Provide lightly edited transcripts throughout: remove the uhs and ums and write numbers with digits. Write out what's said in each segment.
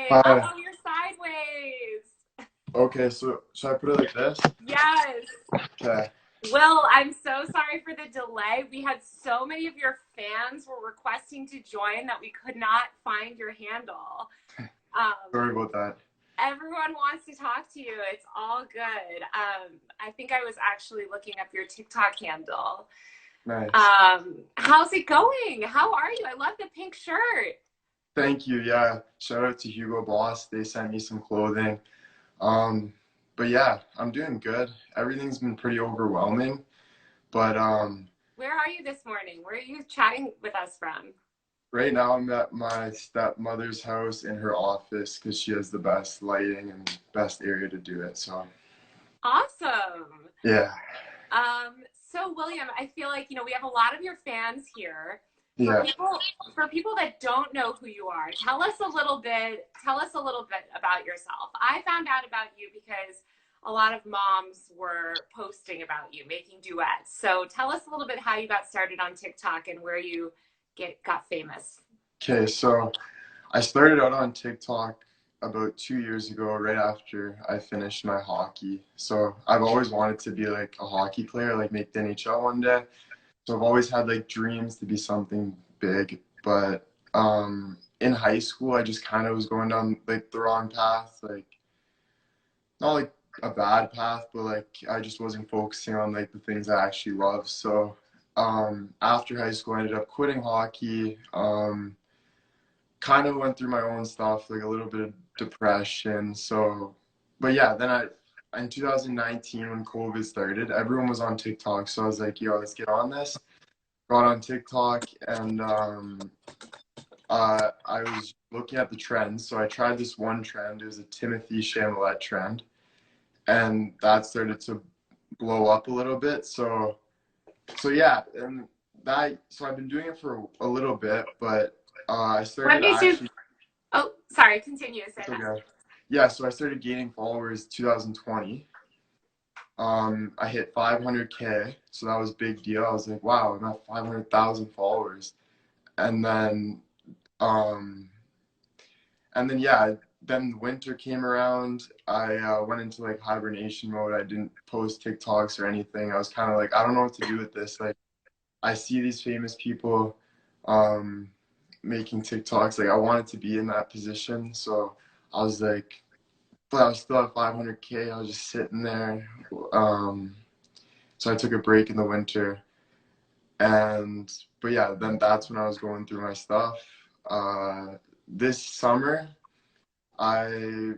Hi. Oh, you're sideways. Okay, so should I put it like this? Yes. Okay. Will, I'm so sorry for the delay. We had so many of your fans were requesting to join that we could not find your handle. Um, Sorry about that. Everyone wants to talk to you. It's all good. I think I was actually looking up your TikTok handle. Nice. How's it going? How are you? I love the pink shirt. Thank you. Yeah. Shout out to Hugo Boss. They sent me some clothing. Um, but yeah, I'm doing good. Everything's been pretty overwhelming, but Where are you this morning? Where are you chatting with us from? right now I'm at my stepmother's house in her office because she has the best lighting and best area to do it. So Awesome. yeah. So William, I feel like, we have a lot of your fans here. For Yeah. people for people that don't know who you are, tell us a little bit about yourself. I found out about you because a lot of moms were posting about you, making duets. So tell us a little bit how you got started on TikTok and where you got famous. Okay, so I started out on TikTok about 2 years ago, right after I finished my hockey. So I've always wanted to be like a hockey player, like make the NHL one day. So I've always had like dreams to be something big. But in high school, I just kind of was going down like the wrong path, like not like a bad path, but like I just wasn't focusing on like the things I actually love. So after high school, I ended up quitting hockey. Kind of went through my own stuff, like a little bit of depression. So, but yeah, then in 2019 when COVID started, everyone was on TikTok. So I was like, yo, let's get on this. Got on TikTok and I was looking at the trends. So I tried this one trend. It was a Timothy Chalamet trend, and that started to blow up a little bit. So yeah, and so I've been doing it for a little bit, but I When started did you actually. Oh, sorry, continue. Say It's that. okay. Yeah, so I started gaining followers 2020. I hit 500K, so that was a big deal. I was like, wow, I'm at 500,000 followers. And then, um, yeah, then winter came around. I went into like hibernation mode. I didn't post TikToks or anything. I was kind of like, I don't know what to do with this. Like, I see these famous people, um, making TikToks. Like, I wanted to be in that position. So I was like, but I was still at 500K. I was just sitting there. Um, so I took a break in the winter, and but yeah, then that's when I was going through my stuff. This summer, I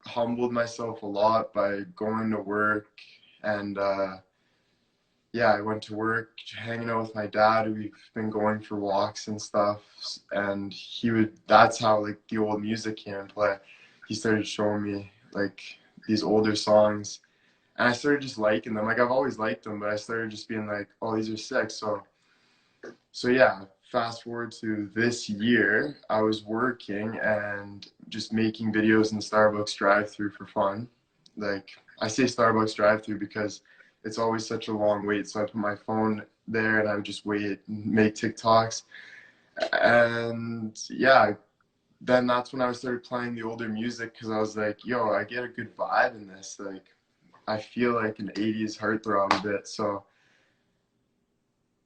humbled myself a lot by going to work, and yeah, I went to work, hanging out with my dad. We've been going for walks and stuff, and that's how like the old music came into play. He started showing me like these older songs, and I started just liking them. Like I've always liked them, but I started just being like, oh, these are sick. So yeah, fast forward to this year, I was working and just making videos in the Starbucks drive-through for fun. Like I say Starbucks drive-through because it's always such a long wait. So I put my phone there and I would just wait and make TikToks. And yeah, then that's when I started playing the older music because I was like, yo, I get a good vibe in this. Like I feel like an 80s heartthrob a bit. So,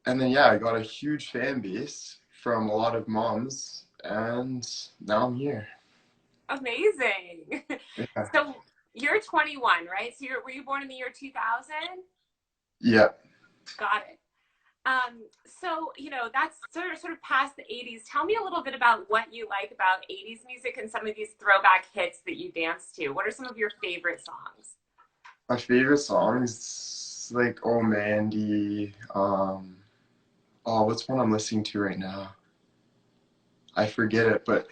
and then yeah, I got a huge fan base from a lot of moms, and now I'm here. Amazing. Yeah. So you're 21, right? So were you born in the year 2000? Yeah. Got it. So that's sort of past the 80s. Tell me a little bit about what you like about 80s music and some of these throwback hits that you dance to. What are some of your favorite songs? My favorite songs like Oh Mandy. Oh, what's one I'm listening to right now? I forget it, but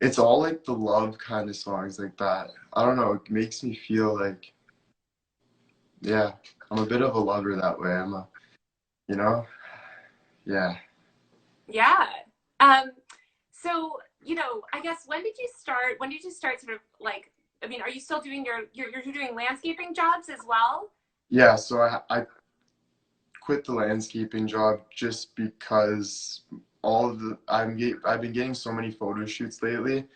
it's all like the love kind of songs like that. I don't know. It makes me feel like, yeah, I'm a bit of a lover that way. You know, yeah. Yeah. So, I guess when did you start sort of like, I mean, are you still doing you're doing landscaping jobs as well? Yeah, so I quit the landscaping job just because I've been getting so many photo shoots lately,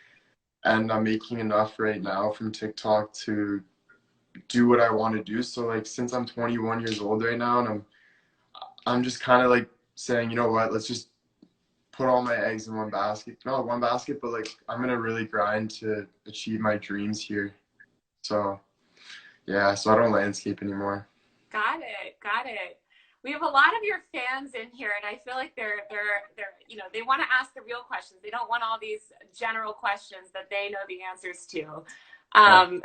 and I'm making enough right now from TikTok to do what I want to do. So like since I'm 21 years old right now, and I'm just kind of like saying, you know what, let's just put all my eggs in one basket. Not one basket, but like I'm gonna really grind to achieve my dreams here. So yeah, so I don't landscape anymore. Got it. Got it. We have a lot of your fans in here, and I feel like they're you know, they want to ask the real questions. They don't want all these general questions that they know the answers to. Yeah. Um,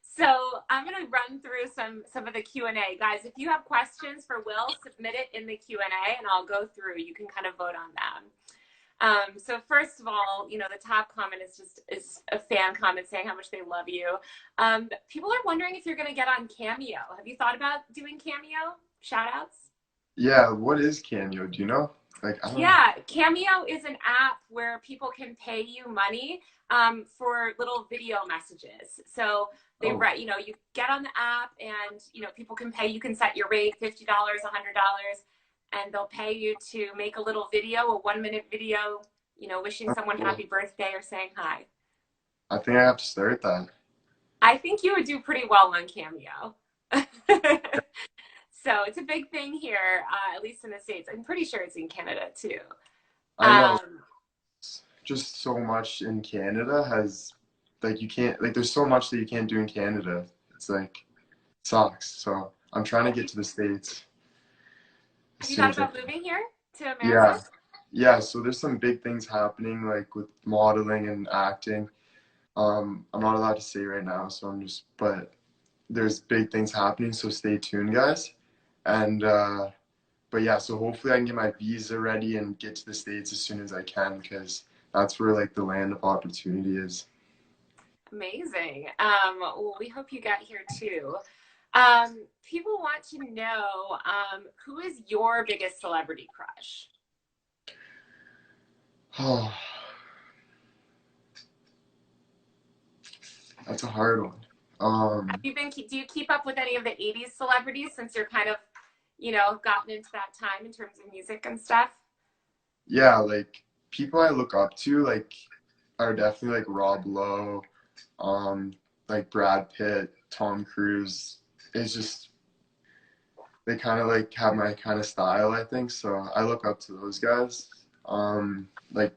so I'm gonna run through some of the Q&A. Guys, if you have questions for Will, submit it in the Q&A, and I'll go through. You can kind of vote on them. So first of all, you know, the top comment is a fan comment saying how much they love you. People are wondering if you're going to get on Cameo. Have you thought about doing Cameo? Shout outs? Yeah, what is Cameo? Do you know? Like, I don't know. Yeah, Cameo is an app where people can pay you money for little video messages. So they Oh, write, you know, you get on the app and, you know, people can pay. You can set your rate, $50, $100, and they'll pay you to make a little video, a 1-minute video, you know, wishing that's someone cool. happy birthday or saying hi. I think I have to start that. I think you would do pretty well on Cameo. So it's a big thing here, at least in the States. I'm pretty sure it's in Canada too. I know Um, just so much in Canada has like you can't like there's so much that you can't do in Canada. It's like sucks. So I'm trying to have get you, to the States as have you soon thought as I about can. moving here to America? Yeah. Yeah, so there's some big things happening like with modeling and acting. I'm not allowed to say right now, so I'm just but there's big things happening, so stay tuned, guys. And but yeah, so hopefully I can get my visa ready and get to the States as soon as I can because that's where like the land of opportunity is. Amazing. Well, we hope you get here too. People want to know who is your biggest celebrity crush? Oh, that's a hard one. Have you been? Do you keep up with any of the '80s celebrities since you're kind of, you know, gotten into that time in terms of music and stuff? Yeah, like people I look up to like are definitely like Rob Lowe, um, like Brad Pitt, Tom Cruise. It's just they kind of like have my kind of style, I think. So I look up to those guys. Like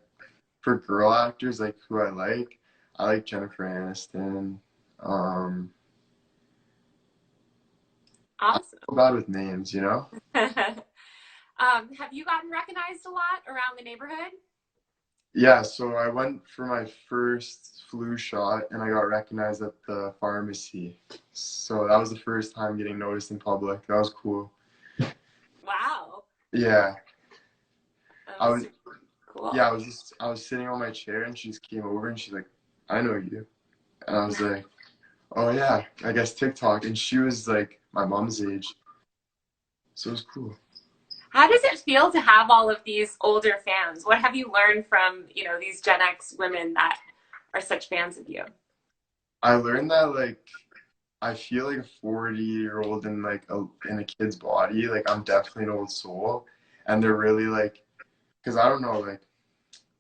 for girl actors, like who I like Jennifer Aniston. Um, I'm Awesome. so bad with names, you know? Have you gotten recognized a lot around the neighborhood? Yeah, so I went for my first flu shot and I got recognized at the pharmacy. So that was the first time getting noticed in public. That was cool. Wow, Yeah. that I was was super cool. yeah, I was sitting on my chair and she just came over and she's like, I know you. And I was like, oh yeah, I guess TikTok. And she was like my mom's age. So it was cool. How does it feel to have all of these older fans? What have you learned from, you know, these Gen X women that are such fans of you? I learned that like I feel like a 40-year-old in like in a kid's body. Like I'm definitely an old soul. And they're really like, because I don't know, like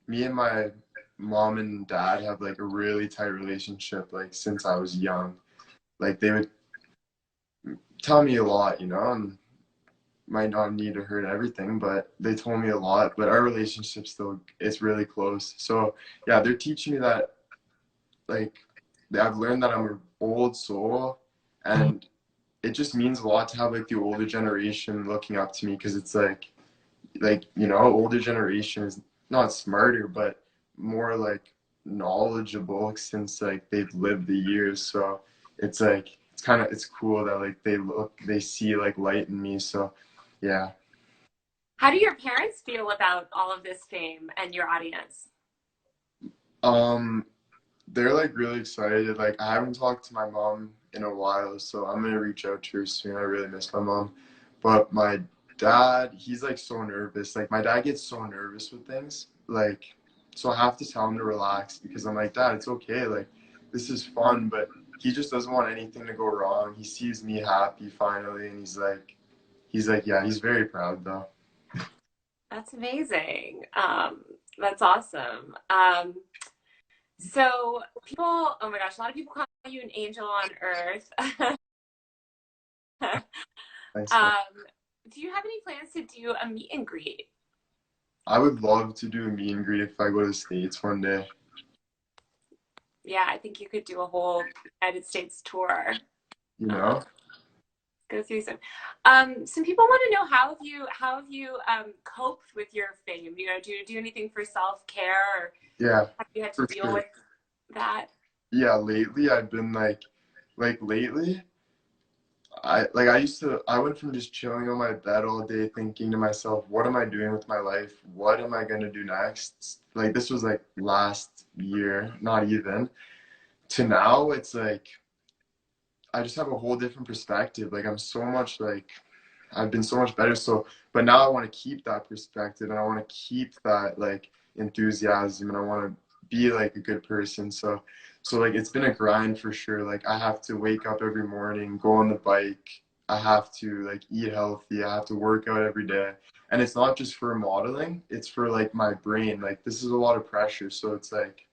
me and my mom and dad have like a really tight relationship like since I was young. Like they would tell me a lot, you know, and might not need to heard everything, but they told me a lot. But our relationship still is really close. So yeah, they're teaching me that like I've learned that I'm an old soul, and it just means a lot to have like the older generation looking up to me because it's like you know older generation is not smarter but more like knowledgeable since like they've lived the years. So it's like it's cool that like they see like light in me. So yeah. How do your parents feel about all of this fame and your audience? um they're like really excited. Like I haven't talked to my mom in a while, so I'm gonna reach out to her soon. I really miss my mom. But my dad, he's like so nervous. Like my dad gets so nervous with things. Like so I have to tell him to relax because I'm like, Dad, it's okay. Like this is fun, but he just doesn't want anything to go wrong. He sees me happy finally and he's like, yeah, he's very proud though. That's amazing. That's awesome. So people, oh my gosh, a lot of people call you an angel on earth. Thanks, man. um, do you have any plans to do a meet and greet? I would love to do a meet and greet if I go to the States one day. Yeah, I think you could do a whole United States tour. You Uh, know? go through some people want to know how have you coped with your fame? You know, do you do anything for self care, or Yeah, have you had to for deal sure. with that? Yeah, lately I've been like lately I used to I went from just chilling on my bed all day thinking to myself, what am I doing with my life? What am I gonna do next? Like this was like last year, not even, to now it's like I just have a whole different perspective. Like I'm so much like I've been so much better. So, but now I want to keep that perspective and I want to keep that like enthusiasm and I want to be like a good person. So like it's been a grind for sure. Like I have to wake up every morning, go on the bike. I have to like eat healthy. I have to work out every day. And it's not just for modeling, it's for like my brain. Like this is a lot of pressure. So it's like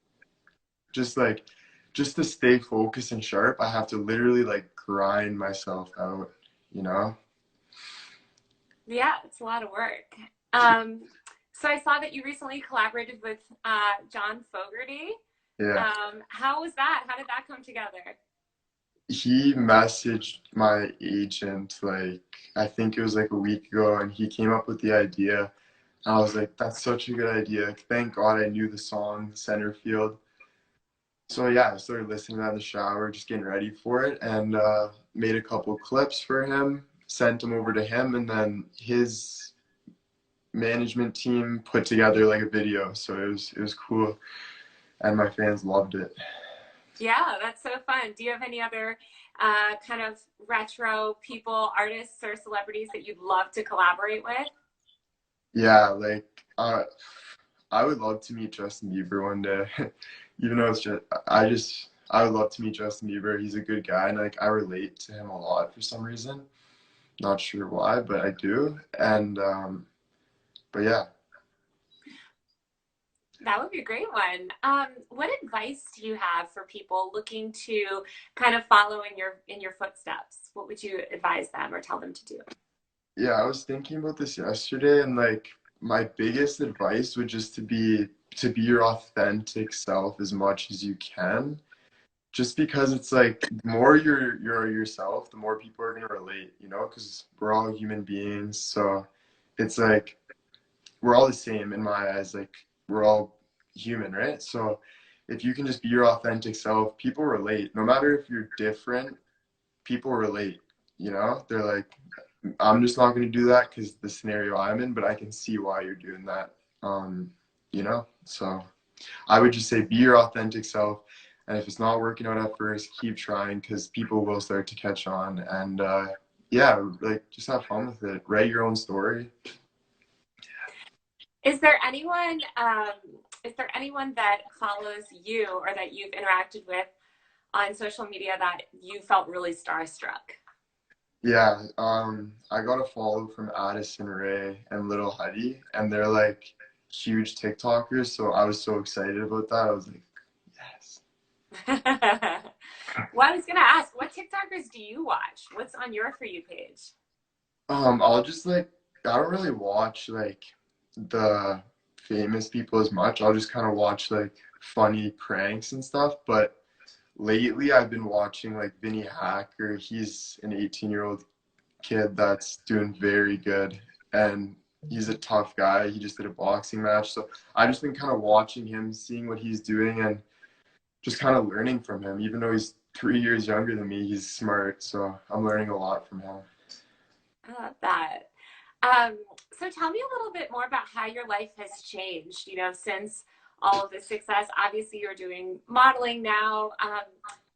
just to stay focused and sharp, I have to literally like grind myself out, you know? Yeah, it's a lot of work. Um, so I saw that you recently collaborated with John Fogerty. Yeah. How was that? How did that come together? He messaged my agent like I think it was like a week ago and he came up with the idea. I was like, that's such a good idea. Thank God I knew the song Center Field. So yeah, I started listening to that in the shower, just getting ready for it, and made a couple clips for him, sent them over to him, and then his management team put together like a video. So it was cool, and my fans loved it. Yeah, that's so fun. Do you have any other kind of retro people, artists, or celebrities that you'd love to collaborate with? Yeah, like I would love to meet Justin Bieber one day. Even though it's just I would love to meet Justin Bieber. He's a good guy and like I relate to him a lot for some reason. Not sure why, but I do. And but yeah. That would be a great one. What advice do you have for people looking to kind of follow in your footsteps? What would you advise them or tell them to do? Yeah, I was thinking about this yesterday and like my biggest advice would just to be your authentic self as much as you can. Just because it's like the more you're yourself, the more people are gonna relate, you know, because we're all human beings. So it's like we're all the same in my eyes. Like we're all human, right? So if you can just be your authentic self, people relate. No matter if you're different, people relate. You know, they're like, I'm just not gonna do that because the scenario I'm in, but I can see why you're doing that. Um, you know, so. I would just say be your authentic self. And if it's not working out at first, keep trying because people will start to catch on. And yeah, like just have fun with it. Write your own story. Is there anyone is there anyone that follows you or that you've interacted with on social media that you felt really starstruck? Yeah, I got a follow from Addison Ray and Little Huddy, and they're like huge TikTokers. So I was so excited about that. I was like, yes. Well, I was gonna ask, what TikTokers do you watch? What's on your For You page? I'll just like I don't really watch like the famous people as much. I'll just kind of watch like funny pranks and stuff. But lately, I've been watching like Vinny Hacker. He's an 18-year-old kid that's doing very good, and he's a tough guy. He just did a boxing match, so I've just been kind of watching him, seeing what he's doing, and just kind of learning from him. Even though he's 3 years younger than me, he's smart, so I'm learning a lot from him. I love that. Um, so tell me a little bit more about how your life has changed, you know, since all of this success. Obviously, you're doing modeling now.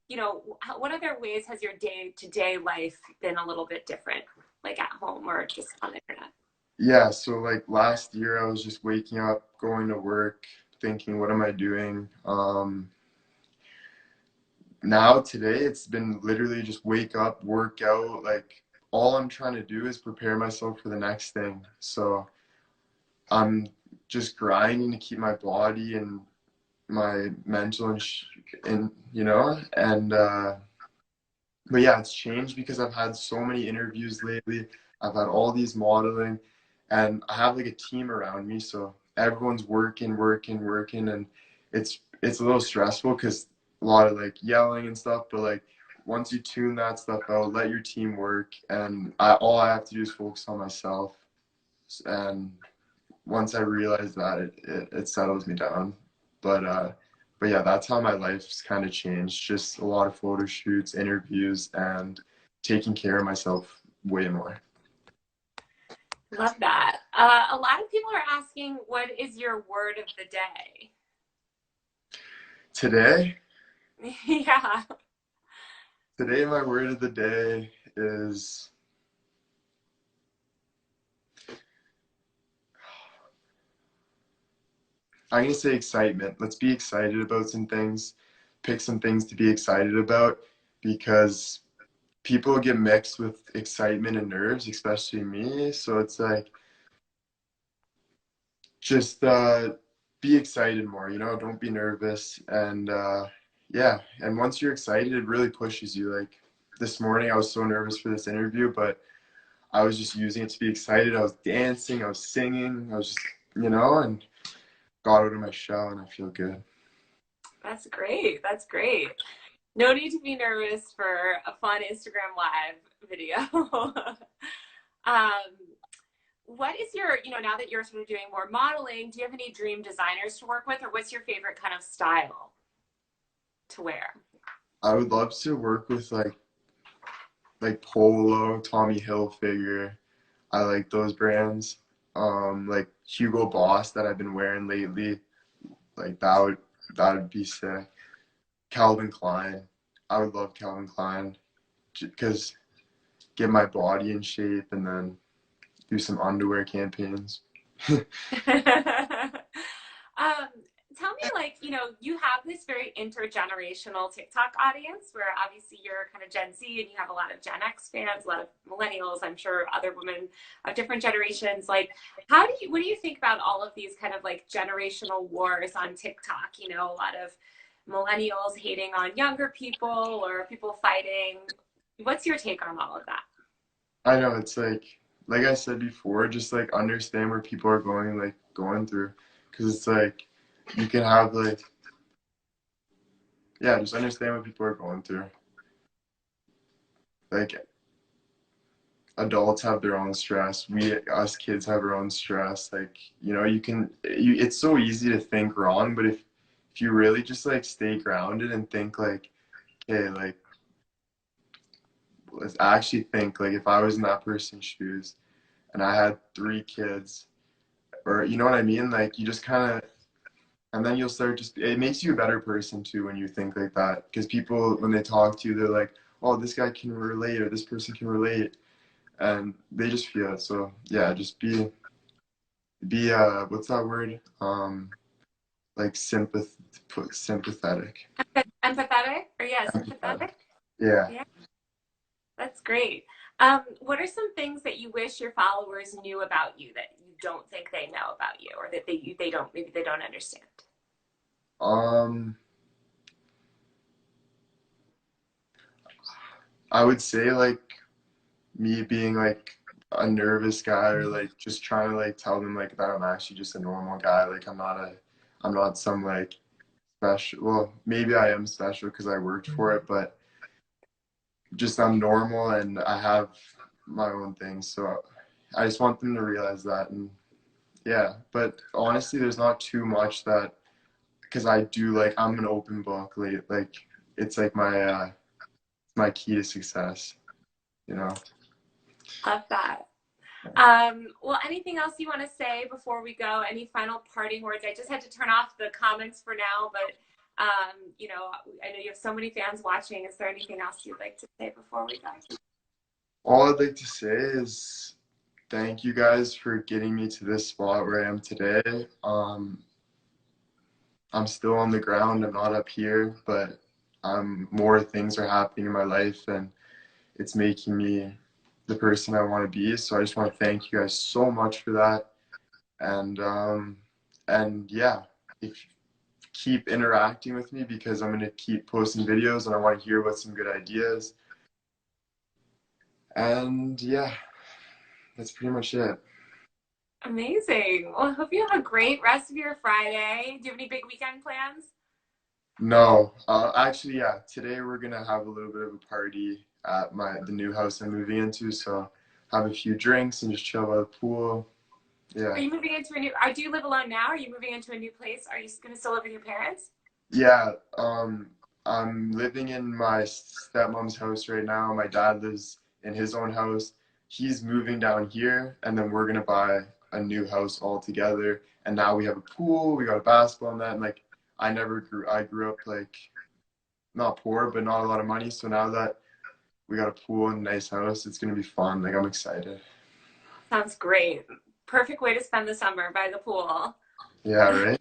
You know, what other ways has your day to day life been a little bit different, like at home or just on the internet? Yeah, so like last year, I was just waking up, going to work, thinking, what am I doing? Now today it's been literally just wake up, work out, like all I'm trying to do is prepare myself for the next thing. So I'm just grinding to keep my body in my mental and you know, and but yeah, it's changed because I've had so many interviews lately. I've had all these modeling, and I have like a team around me, so everyone's working, and it's a little stressful because a lot of like yelling and stuff. But like once you tune that stuff out, let your team work, and all I have to do is focus on myself. And once I realize that, it settles me down. But uh, but yeah, that's how my life's kind of changed. Just a lot of photo shoots, interviews, and taking care of myself way more. Love that. A lot of people are asking, what is your word of the day? Today, Yeah. today my word of the day is I'm gonna say excitement. Let's be excited about some things. Pick some things to be excited about because people get mixed with excitement and nerves, especially me. So it's like just be excited more, you know, don't be nervous. And yeah, and once you're excited, it really pushes you. Like this morning, I was so nervous for this interview, but I was just using it to be excited. I was dancing, I was singing, I was just, you know, and got out of my shell and I feel good. That's great. That's great. No need to be nervous for a fun Instagram live video. um, what is your, now that you're sort of doing more modeling, do you have any dream designers to work with, or what's your favorite kind of style to wear? I would love to work with like Polo, Tommy Hilfiger. I like those brands. Like Hugo Boss that I've been wearing lately. Like that would be sick. Calvin Klein. I would love Calvin Klein because get my body in shape and then do some underwear campaigns. um, Tell me, you have this very intergenerational TikTok audience where obviously you're kind of Gen Z and you have a lot of Gen X fans, a lot of millennials, I'm sure other women of different generations. Like, what do you think about all of these kind of like generational wars on TikTok? A lot of millennials hating on younger people or people fighting. What's your take on all of that? I know it's like I said before, just like understand where people are going through, because it's like you can have like yeah, just understand what people are going through. Like adults have their own stress. Us kids have our own stress. Like, you know, it's so easy to think wrong, but if you really just like stay grounded and think like, okay, like let's actually think like if I was in that person's shoes and I had 3 kids, or you know what I mean? Like you just kind of, and then you'll start just, it makes you a better person too when you think like that. Because people, when they talk to you, they're like, oh, this guy can relate or this person can relate. And they just feel it. So yeah, just be what's that word? Like sympathetic. Empathetic, or yeah, sympathetic. Yeah. Yeah, that's great. What are some things that you wish your followers knew about you that you don't think they know about you, or that they don't, maybe they don't understand? Um, I would say like me being like a nervous guy or like just trying to like tell them like that I'm actually just a normal guy. Like I'm not some like special. Well, maybe I am special because I worked for it, but just I'm normal and I have my own things. So I just want them to realize that. And yeah, but honestly, there's not too much that because I do like I'm an open book. Like it's like my key to success. You know. Love that. Well, anything else you want to say before we go? Any final parting words? I just had to turn off the comments for now, but I know you have so many fans watching. Is there anything else you'd like to say before we go? All I'd like to say is thank you guys for getting me to this spot where I am today. I'm still on the ground. I'm not up here, but more things are happening in my life, and it's making me the person I want to be. So I just want to thank you guys so much for that. And yeah, if keep interacting with me because I'm going to keep posting videos and I want to hear about some good ideas. And yeah, that's pretty much it. Amazing. Well, I hope you have a great rest of your Friday. Do you have any big weekend plans? No, actually, yeah, today we're going to have a little bit of a party at the new house I'm moving into. So have a few drinks and just chill by the pool. Are Yeah. you moving into a new, do you live alone now? Are you moving into a new place? Are you going to still live with your parents? Yeah, I'm living in my stepmom's house right now. My dad lives in his own house. He's moving down here, and then we're gonna buy a new house all together. And now we have a pool, we got a basketball net, and like I grew up like not poor, but not a lot of money. So now that we got a pool and a nice house, it's gonna be fun. Like I'm excited. Sounds great. Perfect way to spend the summer by the pool. Yeah, right?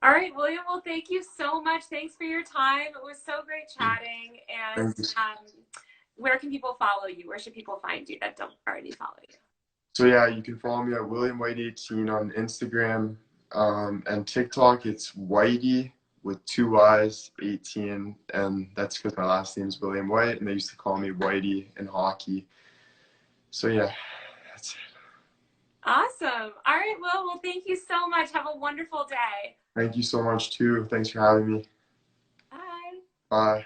All right, William. Well, thank you so much. Thanks for your time. It was so great chatting. And Thank you. where can people follow you? Where should people find you that don't already follow you? So yeah, you can follow me at Whiteyy18 on Instagram and TikTok. It's Whitey with two Y's, 18, and that's because my last name is William White, and they used to call me Whitey in hockey. So yeah, that's it. Awesome. All right, Will. Well, thank you so much. Have a wonderful day. Thank you so much too. Thanks for having me. Bye. Bye.